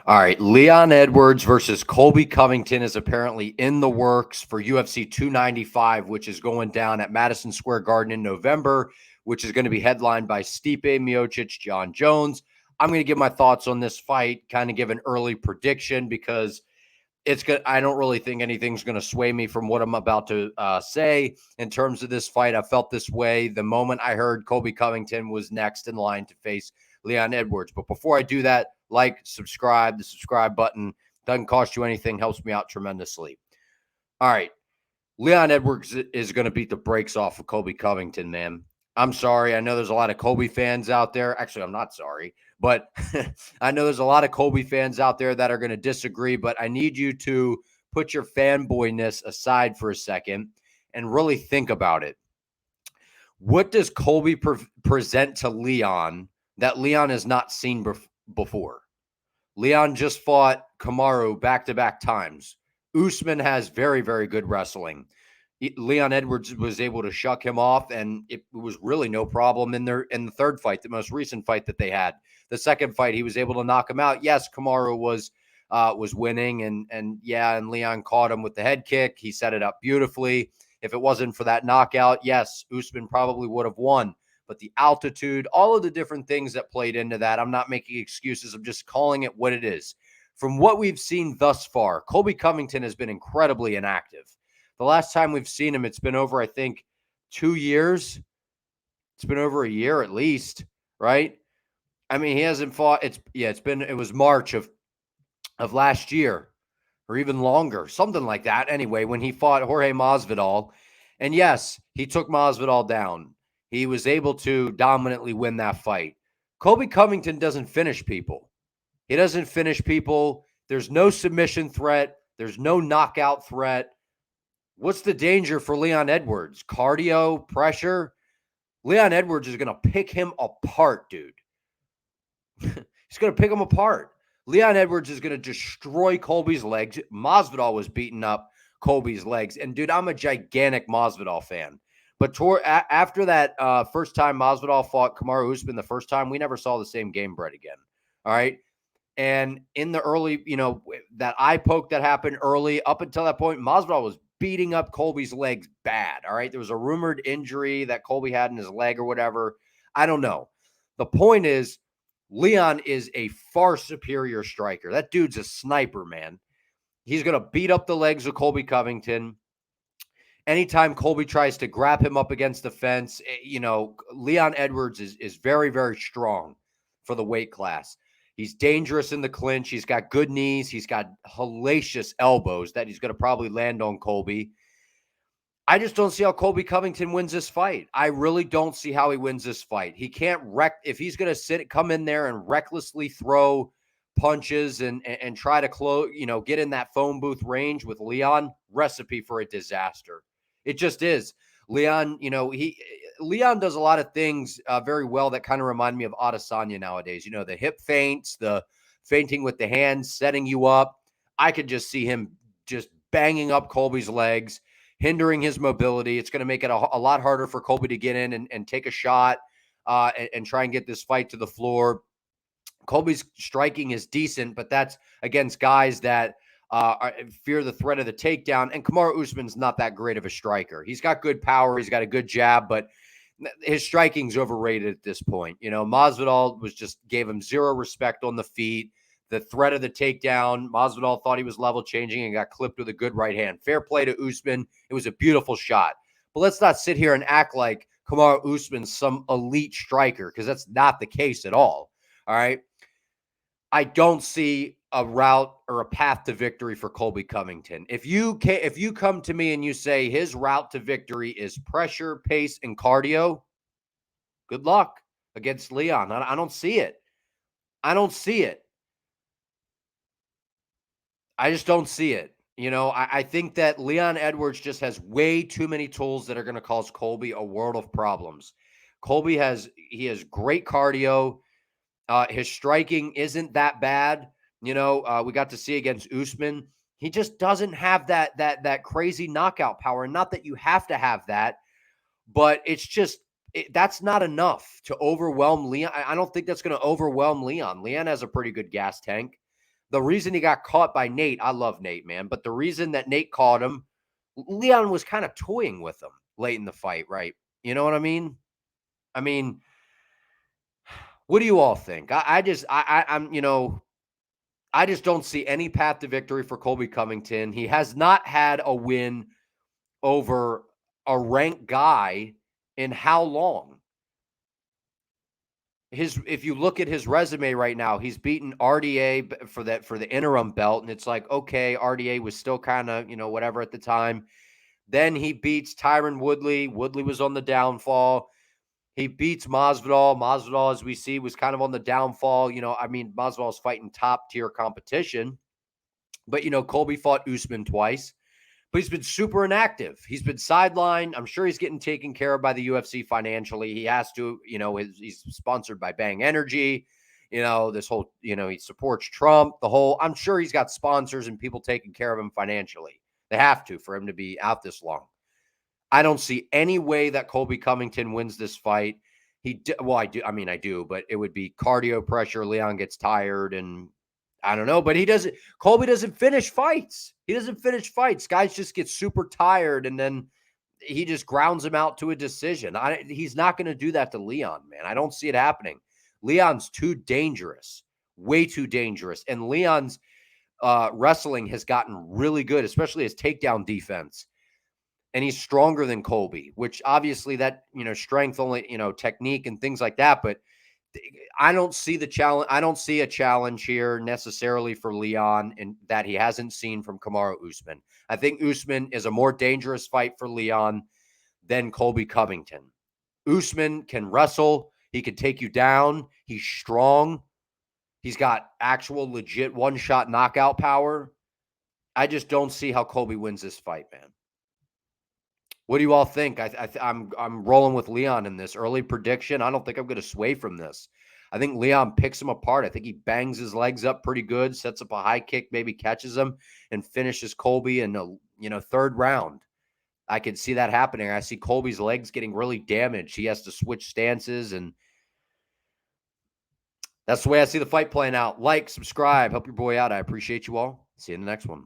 All right, Leon Edwards versus Colby Covington is apparently in the works for UFC 295, which is going down at Madison Square Garden in November, which is going to be headlined by Stipe Miocic, Jon Jones. I'm going to give my thoughts on this fight, kind of give an early prediction because it's good. I don't really think anything's going to sway me from what I'm about to say in terms of this fight. I felt this way the moment I heard Colby Covington was next in line to face Leon Edwards. But before I do that, like, subscribe. The subscribe button doesn't cost you anything, helps me out tremendously. All right. Leon Edwards is going to beat the brakes off of Colby Covington, man. I'm sorry. I know there's a lot of Colby fans out there. Actually, I'm not sorry, but I know there's a lot of Colby fans out there that are going to disagree, but I need you to put your fanboyness aside for a second and really think about it. What does Colby present to Leon that Leon has not seen before? Leon just fought Kamaru back-to-back times. Usman has very, very good wrestling. Leon Edwards was able to shuck him off, and it was really no problem in the third fight, the most recent fight that they had. The second fight, he was able to knock him out. Yes, Kamaru was winning, and Leon caught him with the head kick. He set it up beautifully. If it wasn't for that knockout, yes, Usman probably would have won. But the altitude, all of the different things that played into that, I'm not making excuses. I'm just calling it what it is. From what we've seen thus far, Colby Covington has been incredibly inactive. The last time we've seen him, it's been over, I think, 2 years. It's been over a year at least, right? I mean, he hasn't fought. It was March of last year or even longer, something like that. Anyway, when he fought Jorge Masvidal, and yes, he took Masvidal down. He was able to dominantly win that fight. Colby Covington doesn't finish people. He doesn't finish people. There's no submission threat. There's no knockout threat. What's the danger for Leon Edwards? Cardio, pressure? Leon Edwards is going to pick him apart, dude. He's going to pick him apart. Leon Edwards is going to destroy Colby's legs. Masvidal was beating up Colby's legs. And, dude, I'm a gigantic Masvidal fan. But after that first time Masvidal fought Kamaru Usman the first time, we never saw the same game bred again. All right? And in the early, that eye poke that happened early, up until that point, Masvidal was beating up Colby's legs bad. All right. There was a rumored injury that Colby had in his leg or whatever. I don't know. The point is, Leon is a far superior striker. That dude's a sniper, man. He's going to beat up the legs of Colby Covington. Anytime Colby tries to grab him up against the fence, Leon Edwards is very, very strong for the weight class. He's dangerous in the clinch. He's got good knees. He's got hellacious elbows that he's going to probably land on Colby. I just don't see how Colby Covington wins this fight. I really don't see how he wins this fight. He can't if he's going to come in there and recklessly throw punches and try to get in that phone booth range with Leon, recipe for a disaster. It just is. Leon, Leon does a lot of things very well that kind of remind me of Adesanya nowadays. The hip feints, the feinting with the hands, setting you up. I could just see him just banging up Colby's legs, hindering his mobility. It's going to make it a lot harder for Colby to get in and take a shot and try and get this fight to the floor. Colby's striking is decent, but that's against guys that fear the threat of the takedown. And Kamaru Usman's not that great of a striker. He's got good power. He's got a good jab, but his striking's overrated at this point. Masvidal gave him zero respect on the feet. The threat of the takedown, Masvidal thought he was level changing and got clipped with a good right hand. Fair play to Usman. It was a beautiful shot. But let's not sit here and act like Kamaru Usman's some elite striker, because that's not the case at all. All right. I don't see a route or a path to victory for Colby Covington. If you come to me and you say his route to victory is pressure, pace, and cardio, good luck against Leon. I don't see it. I don't see it. I just don't see it. I think that Leon Edwards just has way too many tools that are going to cause Colby a world of problems. Colby has great cardio. His striking isn't that bad. We got to see against Usman. He just doesn't have that crazy knockout power. Not that you have to have that, but it's just that's not enough to overwhelm Leon. I don't think that's going to overwhelm Leon. Leon has a pretty good gas tank. The reason he got caught by Nate, I love Nate, man, but the reason that Nate caught him, Leon was kind of toying with him late in the fight, right? You know what I mean? I mean, what do you all think? I just don't see any path to victory for Colby Covington. He has not had a win over a ranked guy in how long? If you look at his resume right now, he's beaten RDA for the interim belt, and it's like, okay, RDA was still kind of, whatever at the time. Then he beats Tyron Woodley. Woodley was on the downfall. He beats Masvidal. Masvidal, as we see, was kind of on the downfall. Masvidal's fighting top tier competition. But, Colby fought Usman twice, but he's been super inactive. He's been sidelined. I'm sure he's getting taken care of by the UFC financially. He has to, he's sponsored by Bang Energy. This whole, he supports Trump, I'm sure he's got sponsors and people taking care of him financially. They have to for him to be out this long. I don't see any way that Colby Covington wins this fight. I do, but it would be cardio pressure. Leon gets tired and I don't know, but Colby doesn't finish fights. He doesn't finish fights. Guys just get super tired and then he just grounds him out to a decision. He's not going to do that to Leon, man. I don't see it happening. Leon's too dangerous, way too dangerous. And Leon's wrestling has gotten really good, especially his takedown defense. And he's stronger than Colby, which obviously that, strength only, technique and things like that. But I don't see the challenge. I don't see a challenge here necessarily for Leon and that he hasn't seen from Kamaru Usman. I think Usman is a more dangerous fight for Leon than Colby Covington. Usman can wrestle. He can take you down. He's strong. He's got actual legit one-shot knockout power. I just don't see how Colby wins this fight, man. What do you all think? I'm rolling with Leon in this early prediction. I don't think I'm going to sway from this. I think Leon picks him apart. I think he bangs his legs up pretty good, sets up a high kick, maybe catches him, and finishes Colby in the third round. I could see that happening. I see Colby's legs getting really damaged. He has to switch stances, and that's the way I see the fight playing out. Like, subscribe, help your boy out. I appreciate you all. See you in the next one.